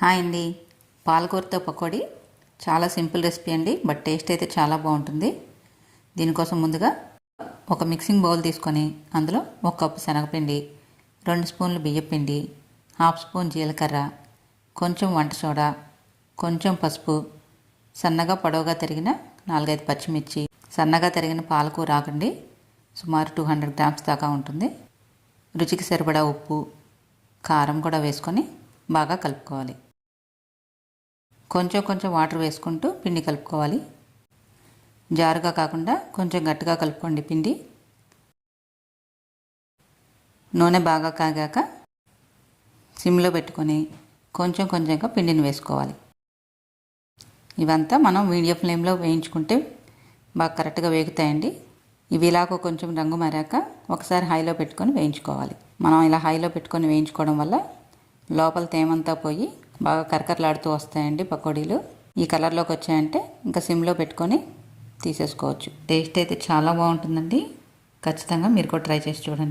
Hi అండి. పాలకూరతో పకోడీ చాలా simple recipe అండి, బట్ టేస్ట్ అయితే చాలా బాగుంటుంది. దీనికోసం ముందుగా ఒక మిక్సింగ్ బౌల్ తీసుకొని అందులో 1 కప్పు శనగపిండి, 2 స్పూన్లు బియ్యపిండి, హాఫ్ స్పూన్ జీలకర్ర, కొంచెం వంట సోడా, కొంచెం పసుపు, సన్నగా పొడవుగా తరిగిన 4-5 పచ్చిమిర్చి, సన్నగా తరిగిన పాలకూర ఆకండి, సుమారు 200 గ్రామ్స్ దాకా ఉంటుంది. రుచికి సరిపడా ఉప్పు, కారం కూడా వేసుకొని బాగా కలుపుకోవాలి. కొంచెం కొంచెం వాటర్ వేసుకుంటూ పిండి కలుపుకోవాలి. జారుగా కాకుండా కొంచెం గట్టిగా కలుపుకోండి పిండి. నూనె బాగా కాగాక సిమ్లో పెట్టుకొని కొంచెం కొంచెంగా పిండిని వేసుకోవాలి. ఇవంతా మనం మీడియం ఫ్లేమ్లో వేయించుకుంటే బాగా కరెక్ట్గా వేగుతాయండి. ఇవి ఇలాగ కొంచెం రంగు మారాక ఒకసారి హైలో పెట్టుకొని వేయించుకోవాలి. మనం ఇలా హైలో పెట్టుకొని వేయించుకోవడం వల్ల లోపల తేమంతా పోయి బాగా కరకరలాడుతూ వస్తాయండి పకోడీలు. ఈ కలర్లోకి వచ్చాయంటే ఇంకా సిమ్లో పెట్టుకొని తీసేసుకోవచ్చు. టేస్ట్ అయితే చాలా బాగుంటుందండి. ఖచ్చితంగా మీరు కూడా ట్రై చేసి చూడండి.